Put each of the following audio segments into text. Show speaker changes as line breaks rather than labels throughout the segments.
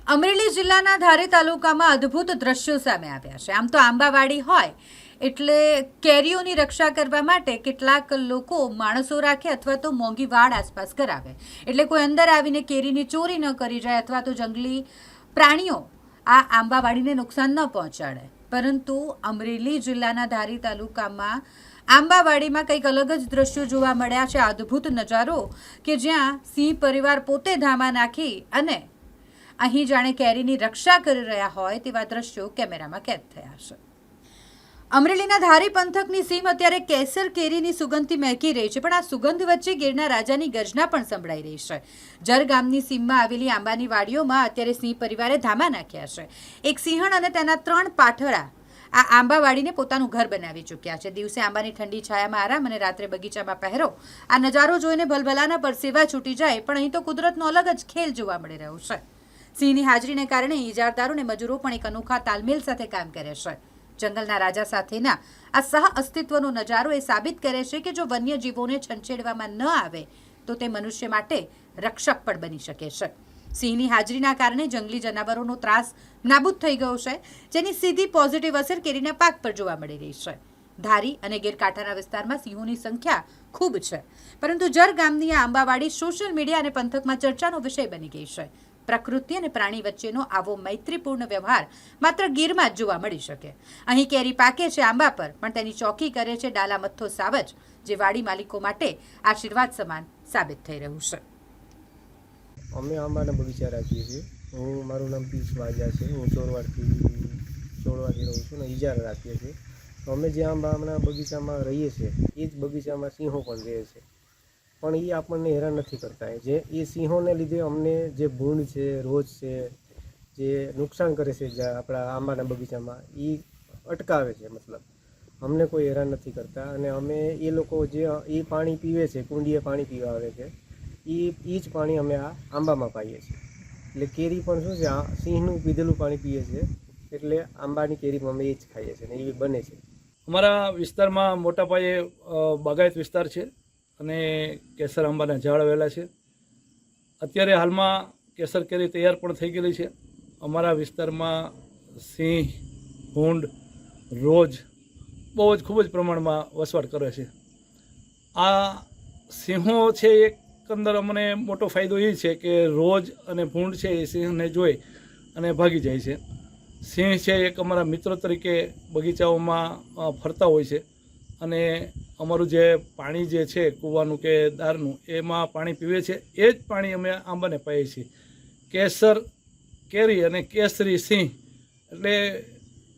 અમરેલી જિલ્લાના ધારી તાલુકામાં અદ્ભુત દ્રશ્યો સામે આવ્યા છે। આમ તો આંબાવાડી હોય એટલે કેરીઓની રક્ષા કરવા માટે કેટલાક લોકો માણસો રાખે અથવા તો મોંઘી વાડ આસપાસ કરાવે, એટલે કોઈ અંદર આવીને કેરીની ચોરી ન કરી જાય અથવા તો જંગલી પ્રાણીઓ આ આંબાવાડીને નુકસાન ન પહોંચાડે। પરંતુ અમરેલી જિલ્લાના ધારી તાલુકામાં આંબાવાડીમાં કંઈક અલગ જ દ્રશ્યો જોવા મળ્યા છે। અદ્ભુત નજારો કે જ્યાં સિંહ પરિવાર પોતે ધામા નાખી અને અહીં જાણે કેરીની રક્ષા કરી રહ્યા હોય તેવા દ્રશ્યો કેમેરામાં કેદ થયા છે। અમરેલીના ધારી પંથકની સીમ અત્યારે કેસર કેરીની સુગંધથી મહેકી રહી છે, પણ આ સુગંધ વચ્ચે ગીરના રાજાની ગર્જના પણ સંભળાઈ રહી છે। જર ગામની સીમમાં આવેલી આંબાની વાડીઓમાં અત્યારે સિંહ પરિવારે ધામા નાખ્યા છે। એક સિંહણ અને તેના 3 પાઠડા આ આંબાવાડીને પોતાનું ઘર બનાવી ચૂક્યા છે। દિવસે આંબાની ઠંડી છાયામાં આરામ અને રાત્રે બગીચામાં પહેરો। આ નજારો જોઈને ભલભલાના પરસેવા છૂટી જાય, પણ અહીં તો કુદરતનો અલગ જ ખેલ જોવા મળી રહ્યો છે। સિંહની હાજરીને કારણે ઇજારદારો અને મજૂરો પણ એક અનોખા તાલમેલ સાથે કામ કરે છે। જંગલના રાજા સાથેના આ સહ અસ્તિત્વનો નજારો એ સાબિત કરે છે કે જો વન્યજીવોને છંછેડવામાં ન આવે તો તે મનુષ્ય માટે રક્ષક પણ બની શકે છે। સિંહની હાજરીના કારણે જંગલી જનાવરોનો ત્રાસ નાબૂદ થઈ ગયો છે, જેની સીધી પોઝિટિવ અસર કેરીના પાક પર જોવા મળી રહી છે। ધારી અને ગીરકાંઠાના વિસ્તારમાં સિંહોની સંખ્યા ખૂબ છે, પરંતુ જર ગામની આ આંબાવાડી સોશિયલ મીડિયા અને પંથકમાં ચર્ચાનો વિષય બની ગઈ છે। પ્રકૃતિ અને પ્રાણી વચ્ચેનો આવો મૈત્રીપૂર્ણ વ્યવહાર માત્ર ગીરમાં જ જોવા મળી શકે। અહીં કેરી પાકે છે આંબા પર, પણ તેની ચોકી કરે છે ડાલા મથ્થો સાવજ, જે વાડી માલિકો માટે આશીર્વાદ સમાન સાબિત થઈ રહ્યું છે।
અમે આંબાના બગીચા રાખીએ છીએ। મારું નામ પીસ વાજા છે। હું ચોરવાડથી રહું છું ને ઇજારા રાખીએ છીએ। તો અમે જે આંબાના બગીચામાં રહીએ છીએ એ જ બગીચામાં સિંહો પણ રહે છે, પણ એ આપણને હેરાન નથી કરતા। એ સિંહોને લીધે અમને જે ભૂંડ છે, રોજ છે, જે નુકસાન કરે છે આપણા આંબાના બગીચામાં, એ અટકાવે છે। મતલબ અમને કોઈ હેરાન નથી કરતા। અને અમે એ લોકો જે એ પાણી પીવે છે, કુંડીએ પાણી પીવા આવે છે, એ જ પાણી અમે આ આંબામાં પાઈએ છીએ। એટલે કેરી પણ શું છે, આ સિંહનું પીધેલું પાણી પીએ છે, એટલે આંબાની કેરી પણ અમે એ જ ખાઈએ છીએ ને એવી બને છે।
અમારા વિસ્તારમાં મોટા પાયે બાગાયત વિસ્તાર છે અને કેસર આંબાના ઝાડ આવેલા છે। અત્યારે હાલમાં કેસર કેરી તૈયાર પણ થઈ ગયેલી છે। અમારા વિસ્તારમાં સિંહ, ભૂંડ, રોજ બહુ જ ખૂબ જ પ્રમાણમાં વસવાટ કરે છે। આ સિંહો છે, એકંદર અમને મોટો ફાયદો એ છે કે રોજ અને ભૂંડ છે એ સિંહને જોઈ અને ભાગી જાય છે। સિંહ છે એક અમારા મિત્રો તરીકે બગીચાઓમાં ફરતા હોય છે અને અમારું જે પાણી જે છે કૂવાનું કે દારનું, એમાં પાણી પીવે છે। એ જ પાણી અમે આંબાને પાઈએ છીએ। કેસર કેરી અને કેસરી સિંહ એટલે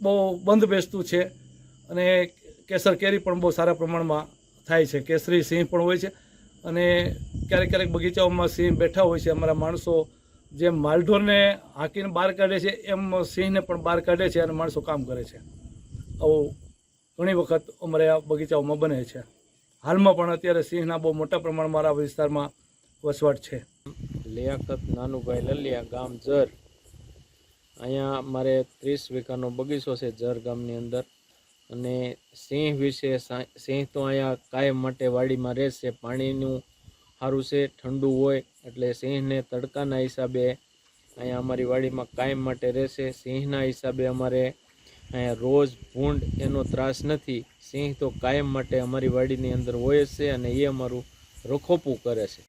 બહુ બંધ બેસતું છે અને કેસર કેરી પણ બહુ સારા પ્રમાણમાં થાય છે। કેસરી સિંહ પણ હોય છે અને ક્યારેક ક્યારેક બગીચાઓમાં સિંહ બેઠા હોય છે। અમારા માણસો જેમ માલઢોરને હાંકીને બહાર કાઢે છે, એમ સિંહને પણ બહાર કાઢે છે અને માણસો કામ કરે છે। આવું ઘણી વખત અમારે આ બગીચાઓમાં બને છે। હાલમાં પણ અત્યારે સિંહના બહુ મોટા પ્રમાણમાં મારા વિસ્તારમાં વસવાટ છે।
લિયાકત નાનુભાઈ લલિયા, ગામ જર। અહીંયા મારે 30 વીઘાનો બગીચો છે જર ગામની અંદર। અને સિંહ વિશે, સિંહ તો અહીંયા કાયમ માટે વાડીમાં રહેશે। પાણીનું સારું છે, ઠંડુ હોય એટલે સિંહને તડકાના હિસાબે અહીંયા અમારી વાડીમાં કાયમ માટે રહેશે। સિંહના હિસાબે અમારે અહીંયા રોજ, ભૂંડ એનો ત્રાસ નથી। સિંહ તો કાયમ માટે અમારી વાડીની અંદર હોય જ છે અને એ અમારું રખોપું કરે છે।